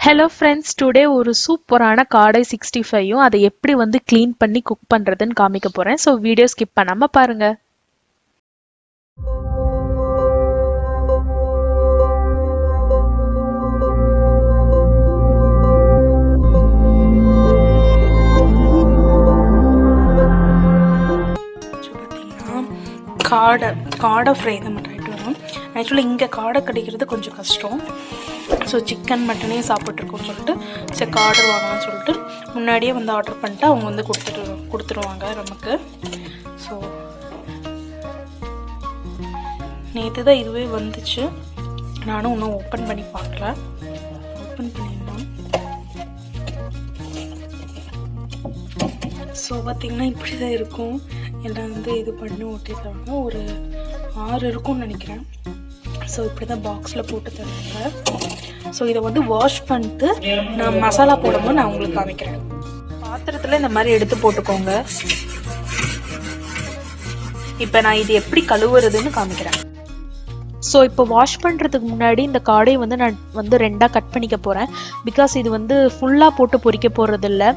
Hello friends, today ஒரு சூப்பரான காடை 65யும் அதை எப்படி வந்து க்ளீன் பண்ணி குக் பண்ணுறதுன்னு காமிக்க போகிறேன். ஸோ வீடியோ ஸ்கிப் பண்ணாமல் பாருங்கள். காடை ஃப்ரை நம்ம ட்ரைட்டு வரோம். ஆக்சுவலி இங்கே காடை கிடைக்கிறது கொஞ்சம் கஷ்டம். ஸோ சிக்கன் மட்டனே சாப்பிட்ருக்கோன்னு சொல்லிட்டு சரி ஆர்டர் வாங்கலாம்னு சொல்லிட்டு முன்னாடியே வந்து ஆர்டர் பண்ணிட்டு அவங்க வந்து கொடுத்துருவாங்க நமக்கு. ஸோ நேற்று தான் இதுவே வந்துச்சு. நானும் இன்னும் ஓப்பன் பண்ணி பார்க்கல. ஓப்பன் பண்ணிடலாம். ஸோ பார்த்திங்கன்னா இப்படி தான் இருக்கும். எல்லாம் வந்து இது பண்ணி ஒட்டிட்டாங்க. ஒரு 6 இருக்கும்னு நினைக்கிறேன். ஸோ இப்படி தான் பாக்ஸில் போட்டு தருவாங்க. ஸோ இதை வந்து வாஷ் பண்ணிட்டு நான் மசாலா போடும்போது நான் உங்களுக்கு காமிக்கிறேன். பாத்திரத்தில் இந்த மாதிரி எடுத்து போட்டுக்கோங்க. இப்போ நான் இது எப்படி கழுவுறதுன்னு காமிக்கிறேன். ஸோ இப்போ வாஷ் பண்ணுறதுக்கு முன்னாடி இந்த காடையை வந்து நான் வந்து 2ஆக கட் பண்ணிக்க போகிறேன். பிகாஸ் இது வந்து ஃபுல்லாக போட்டு பொரிக்க போகிறது இல்லை.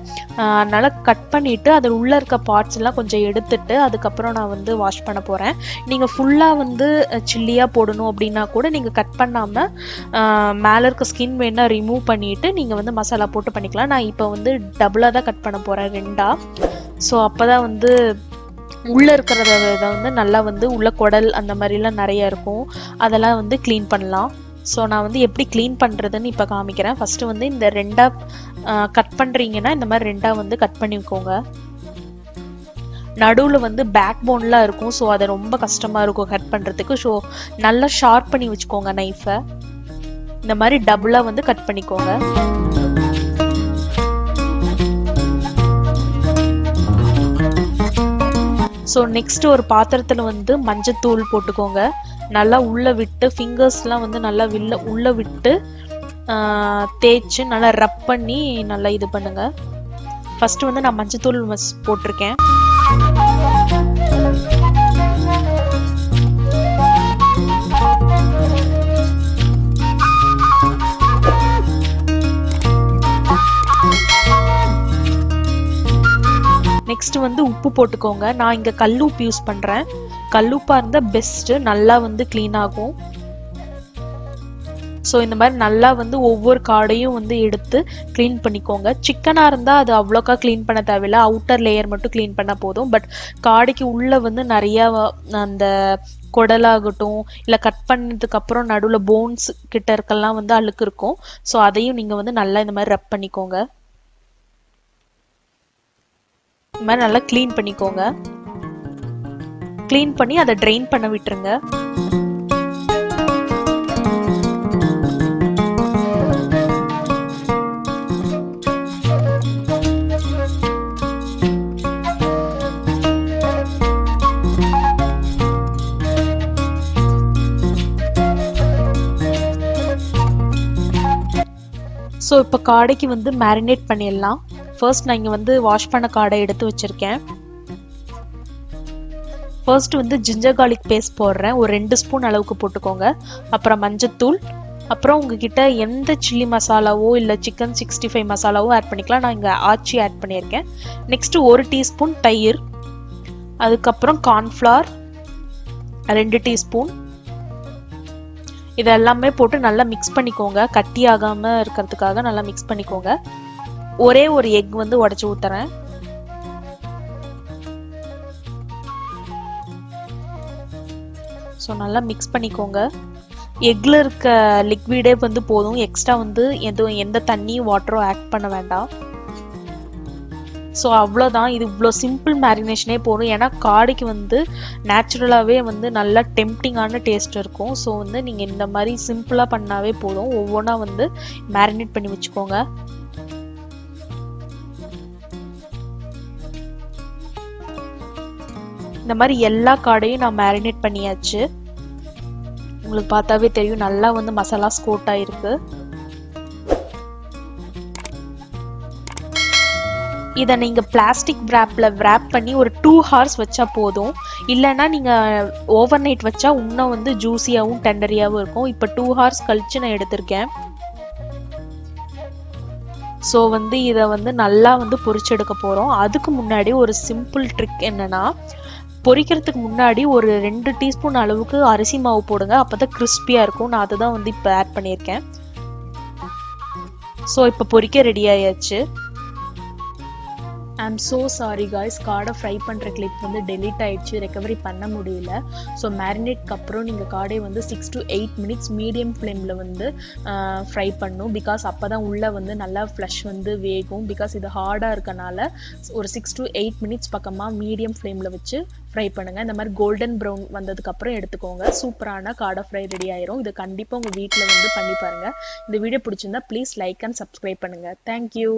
அதனால் கட் பண்ணிவிட்டு அதில் உள்ளே இருக்க பார்ட்ஸ் எல்லாம் கொஞ்சம் எடுத்துட்டு அதுக்கப்புறம் நான் வந்து வாஷ் பண்ண போகிறேன். நீங்கள் ஃபுல்லாக வந்து சில்லியாக போடணும் அப்படின்னா கூட நீங்கள் கட் பண்ணாமல் மேலே இருக்க ஸ்கின் வேணால் ரிமூவ் பண்ணிவிட்டு நீங்கள் வந்து மசாலா போட்டு பண்ணிக்கலாம். நான் இப்போ வந்து டபுளாக தான் கட் பண்ண போகிறேன், 2ஆக. ஸோ அப்போ தான் வந்து உள்ளே இருக்கிறத இதை வந்து நல்லா வந்து உள்ள குடல் அந்த மாதிரிலாம் நிறைய இருக்கும், அதெல்லாம் வந்து க்ளீன் பண்ணலாம். ஸோ நான் வந்து எப்படி க்ளீன் பண்ணுறதுன்னு இப்போ காமிக்கிறேன். ஃபஸ்ட்டு வந்து இந்த 2ஆக கட் பண்ணுறீங்கன்னா இந்த மாதிரி 2ஆக வந்து கட் பண்ணிக்கோங்க. நடுவில் வந்து பேக் போன்லாம் இருக்கும். ஸோ அது ரொம்ப கஷ்டமாக இருக்கும் கட் பண்ணுறதுக்கு. ஸோ நல்லா ஷார்ப் பண்ணி வச்சுக்கோங்க நைஃபை. இந்த மாதிரி டபுளாக வந்து கட் பண்ணிக்கோங்க. ஸோ நெக்ஸ்ட் ஒரு பாத்திரத்தில் வந்து மஞ்சத்தூள் போட்டுக்கோங்க. நல்லா உள்ளே விட்டு ஃபிங்கர்ஸ்லாம் வந்து நல்லா உள்ளே விட்டு தேய்ச்சி நல்லா ரப் பண்ணி நல்லா இது பண்ணுங்க. ஃபர்ஸ்ட் வந்து நான் மஞ்சத்தூள் போட்டிருக்கேன். நெக்ஸ்ட் வந்து உப்பு போட்டுக்கோங்க. நான் இங்கே கல்லுப்பு யூஸ் பண்ணுறேன். கல்லுப்பாக இருந்தால் பெஸ்ட்டு, நல்லா வந்து க்ளீன் ஆகும். ஸோ இந்த மாதிரி நல்லா வந்து ஒவ்வொரு காடையும் வந்து எடுத்து க்ளீன் பண்ணிக்கோங்க. சிக்கனாக இருந்தால் அது அவ்வளோக்கா க்ளீன் பண்ண தேவையில்லை, அவுட்டர் லேயர் மட்டும் க்ளீன் பண்ணால் போதும். பட் காடைக்கு உள்ளே வந்து நிறையா அந்த குடலாகட்டும் இல்லை கட் பண்ணதுக்கப்புறம் நடுவில் போன்ஸ் கிட்ட இருக்கலாம் வந்து அழுக்கு இருக்கும். ஸோ அதையும் நீங்கள் வந்து நல்லா இந்த மாதிரி ரப் பண்ணிக்கோங்க. இந்த மாதிரி நல்லா க்ளீன் பண்ணிக்கோங்க. க்ளீன் பண்ணி அதை ட்ரெயின் பண்ண விட்டுருங்க. ஸோ இப்போ காடைக்கு வந்து மேரினேட் பண்ணிடலாம். ஃபர்ஸ்ட் நான் இங்கே வந்து வாஷ் பண்ண காடை எடுத்து வச்சுருக்கேன். ஃபர்ஸ்ட் வந்து ஜிஞ்சர் கார்லிக் பேஸ்ட் போடுறேன். ஒரு 2 ஸ்பூன் அளவுக்கு போட்டுக்கோங்க. அப்புறம் மஞ்சத்தூள், அப்புறம் உங்ககிட்ட எந்த சில்லி மசாலாவோ இல்லை சிக்கன் 65 மசாலாவோ ஆட் பண்ணிக்கலாம். நான் இங்கே ஆச்சி ஆட் பண்ணியிருக்கேன். நெக்ஸ்ட்டு 1 டீஸ்பூன் தயிர், அதுக்கப்புறம் கார்ன்ஃப்ளவர் 2 டீஸ்பூன். இதெல்லாமே போட்டு நல்லா மிக்ஸ் பண்ணிக்கோங்க. கட்டி ஆகாமல் இருக்கிறதுக்காக நல்லா மிக்ஸ் பண்ணிக்கோங்க. ஒரே ஒரு எக் வந்து உடைச்சு ஊத்துறேன். ஸோ நல்லா மிக்ஸ் பண்ணிக்கோங்க. எக்ல இருக்க லிக்விடே வந்து போதும். எக்ஸ்ட்ரா வந்து எந்த தண்ணியும் வாட்டரும் ஆட் பண்ண வேண்டாம். ஸோ அவ்வளோதான். இது இவ்வளோ சிம்பிள் மேரினேஷனே போதும். ஏன்னா காடைக்கு வந்து நேச்சுரலாகவே வந்து நல்லா டெம்ப்டிங்கான டேஸ்ட் இருக்கும். ஸோ வந்து நீங்கள் இந்த மாதிரி சிம்பிளாக பண்ணாவே போதும். ஒவ்வொன்றா வந்து மேரினேட் பண்ணி வச்சுக்கோங்க. இந்த மாதிரி எல்லா காடையும் நான் மேரினேட் பண்ணியாச்சு. உங்களுக்கு பார்த்தாவே தெரியும் நல்லா வந்து மசாலா கோட் ஆயிருக்கு. இதை நீங்கள் பிளாஸ்டிக் wrap பண்ணி ஒரு 2 hours வச்சா போதும். இல்லைன்னா நீங்கள் ஓவர் நைட் வச்சா இன்னும் வந்து ஜூஸியாகவும் டெண்டரியாகவும் இருக்கும். இப்போ 2 hours கழிச்சு நான் எடுத்திருக்கேன். ஸோ வந்து இதை வந்து நல்லா வந்து பொரிச்செடுக்க போகிறோம். அதுக்கு முன்னாடி ஒரு சிம்பிள் ட்ரிக் என்னன்னா, பொரிக்கிறதுக்கு முன்னாடி ஒரு 2 டீஸ்பூன் அளவுக்கு அரிசி மாவு போடுங்க. அப்போ தான் கிறிஸ்பியாக இருக்கும். நான் அதுதான் வந்து இப்போ ஆட் பண்ணியிருக்கேன். ஸோ இப்போ பொரிக்க ரெடி ஆயாச்சு. ஐம் ஸோ சாரி காய்ஸ், காடை ஃப்ரை பண்ணுற கிளிப் வந்து டெலீட் ஆகிடுச்சு, ரெக்கவரி பண்ண முடியல. ஸோ மேரினேட்க்கு அப்புறம் நீங்கள் காடையை வந்து 6 to 8 மினிட்ஸ் மீடியம் ஃப்ளேமில் வந்து ஃப்ரை பண்ணும். பிகாஸ் அப்போ தான் உள்ளே வந்து நல்லா ஃப்ளஷ் வந்து வேகும். பிகாஸ் இது ஹார்டாக இருக்கனால ஒரு 6 to 8 மினிட்ஸ் பக்கமாக மீடியம் ஃப்ளேமில் வச்சு ஃப்ரை பண்ணுங்கள். இந்த மாதிரி கோல்டன் ப்ரௌன் வந்ததுக்கப்புறம் எடுத்துக்கோங்க. சூப்பரான காடை ஃப்ரை ரெடி ஆயிரும். இது கண்டிப்பாக உங்கள் வீட்டில் வந்து பண்ணி பாருங்கள். இந்த வீடியோ பிடிச்சிருந்தா ப்ளீஸ் லைக் அண்ட் சப்ஸ்கிரைப் பண்ணுங்கள். தேங்க்யூ.